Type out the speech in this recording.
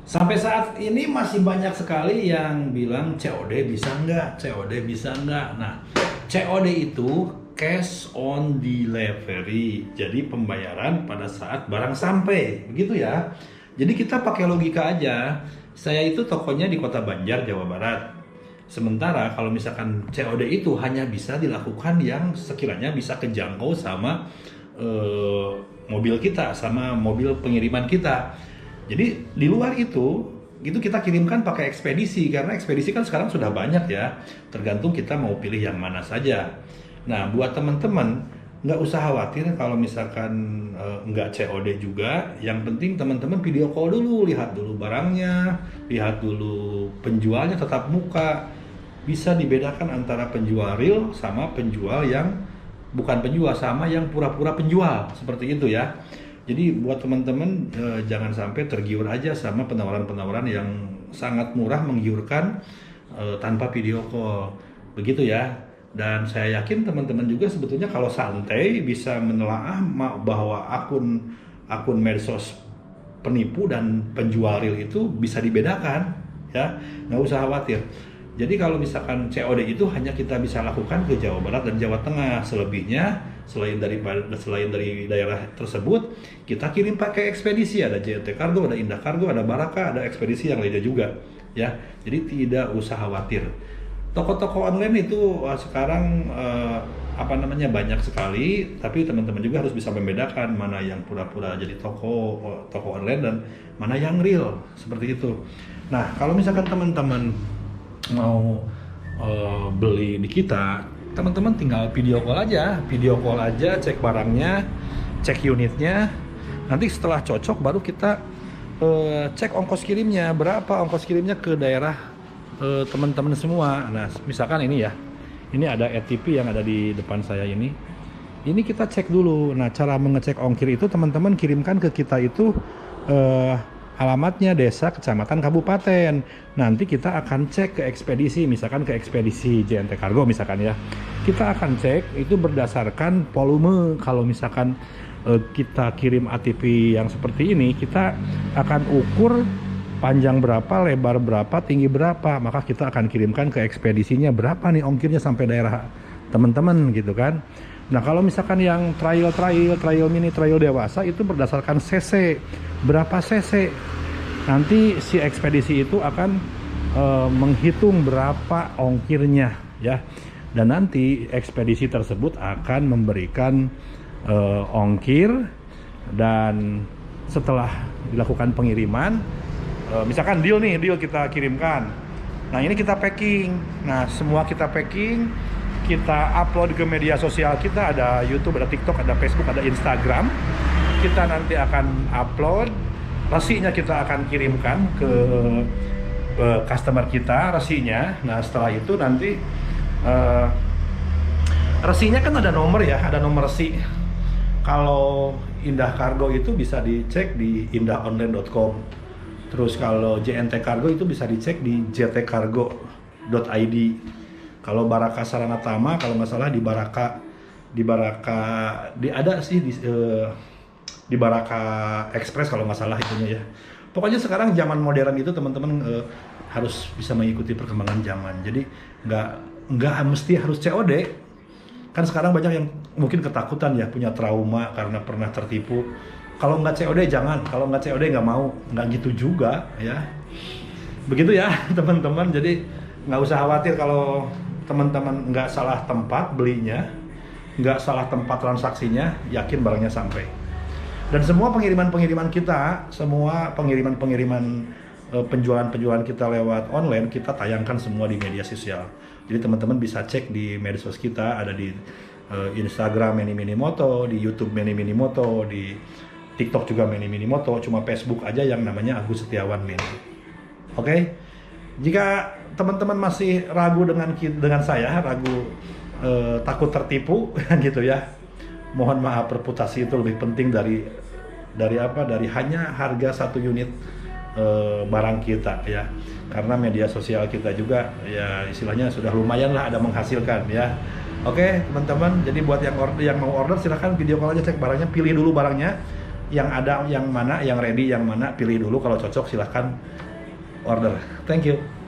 Sampai saat ini masih banyak sekali yang bilang COD bisa nggak, COD bisa nggak. Nah, COD itu cash on delivery, jadi pembayaran pada saat barang sampai, begitu ya. Jadi kita pakai logika aja. Saya itu tokonya di Kota Banjar, Jawa Barat. Sementara kalau misalkan COD itu hanya bisa dilakukan yang sekiranya bisa kejangkau sama eh, mobil kita, sama mobil pengiriman kita. Jadi di luar itu kita kirimkan pakai ekspedisi karena ekspedisi kan sekarang sudah banyak ya. Tergantung kita mau pilih yang mana saja. Nah, buat teman-teman nggak usah khawatir kalau misalkan nggak COD juga. Yang penting teman-teman video call dulu, lihat dulu barangnya, lihat dulu penjualnya tetap muka. Bisa dibedakan antara penjual real sama penjual yang bukan penjual, sama yang pura-pura penjual, seperti itu ya. Jadi buat teman-teman jangan sampai tergiur aja sama penawaran-penawaran yang sangat murah menggiurkan tanpa video call. Begitu ya. Dan saya yakin teman-teman juga sebetulnya kalau santai bisa menelaah bahwa akun medsos penipu dan penjual real itu bisa dibedakan ya. Nggak usah khawatir. Jadi kalau misalkan COD itu hanya kita bisa lakukan ke Jawa Barat dan Jawa Tengah. Selebihnya selain dari daerah tersebut kita kirim pakai ekspedisi. Ada JNT Kargo, ada Indah Kargo, ada Baraka, ada ekspedisi yang lainnya juga ya. Jadi tidak usah khawatir. Toko-toko online itu sekarang banyak sekali, tapi teman-teman juga harus bisa membedakan mana yang pura-pura jadi toko online dan mana yang real, seperti itu. Nah, kalau misalkan teman-teman mau beli di kita, teman-teman tinggal video call aja, cek barangnya, cek unitnya. Nanti setelah cocok baru kita cek ongkos kirimnya, berapa ongkos kirimnya ke daerah teman-teman semua. Nah, misalkan ini ya, ini ada ATP yang ada di depan saya ini kita cek dulu. Nah, cara mengecek ongkir itu teman-teman kirimkan ke kita itu alamatnya desa, kecamatan, kabupaten. Nanti kita akan cek ke ekspedisi, misalkan ke ekspedisi JNT Kargo misalkan ya. Kita akan cek itu berdasarkan volume. Kalau misalkan kita kirim ATV yang seperti ini, kita akan ukur panjang berapa, lebar berapa, tinggi berapa. Maka kita akan kirimkan ke ekspedisinya berapa nih ongkirnya sampai daerah teman-teman gitu kan. Nah, kalau misalkan yang trail mini, trail dewasa itu berdasarkan cc, berapa cc. Nanti si ekspedisi itu akan menghitung berapa ongkirnya ya. Dan nanti ekspedisi tersebut akan memberikan ongkir, dan setelah dilakukan pengiriman, misalkan deal kita kirimkan. Nah, ini kita packing. Nah, semua kita packing, kita upload ke media sosial kita, ada YouTube, ada TikTok, ada Facebook, ada Instagram. Kita nanti akan upload, resinya kita akan kirimkan ke customer kita, resinya. Nah, setelah itu nanti resinya kan ada nomor ya, ada nomor resi. Kalau Indah Kargo itu bisa dicek di indahonline.com. Terus kalau JNT Kargo itu bisa dicek di jtkargo.id. Kalau Baraka Sarana Tama, kalau nggak salah di ada sih di Baraka Express kalau nggak salah itunya ya. Pokoknya sekarang zaman modern itu teman-teman harus bisa mengikuti perkembangan zaman. Jadi nggak mesti harus COD. Kan sekarang banyak yang mungkin ketakutan ya, punya trauma karena pernah tertipu. Kalau nggak COD jangan, kalau nggak COD nggak mau, nggak gitu juga ya. Begitu ya teman-teman. Jadi nggak usah khawatir kalau teman-teman nggak salah tempat belinya, nggak salah tempat transaksinya, yakin barangnya sampai. Dan semua pengiriman-pengiriman kita, semua pengiriman-pengiriman penjualan-penjualan kita lewat online, kita tayangkan semua di media sosial. Jadi teman-teman bisa cek di medsos kita, ada di Instagram Meni Mini Moto, di YouTube Meni Mini Moto, di TikTok juga Meni Mini Moto, cuma Facebook aja yang namanya Agus Setiawan Meni. Oke? Jika teman-teman masih ragu dengan saya, takut tertipu gitu ya, mohon maaf, reputasi itu lebih penting dari hanya harga satu unit barang kita ya. Karena media sosial kita juga ya istilahnya sudah lumayan lah ada menghasilkan ya. Oke teman-teman, jadi buat yang mau order silahkan video call aja, cek barangnya, pilih dulu barangnya. yang ada yang mana, yang ready yang mana, pilih dulu, kalau cocok silahkan order. Thank you.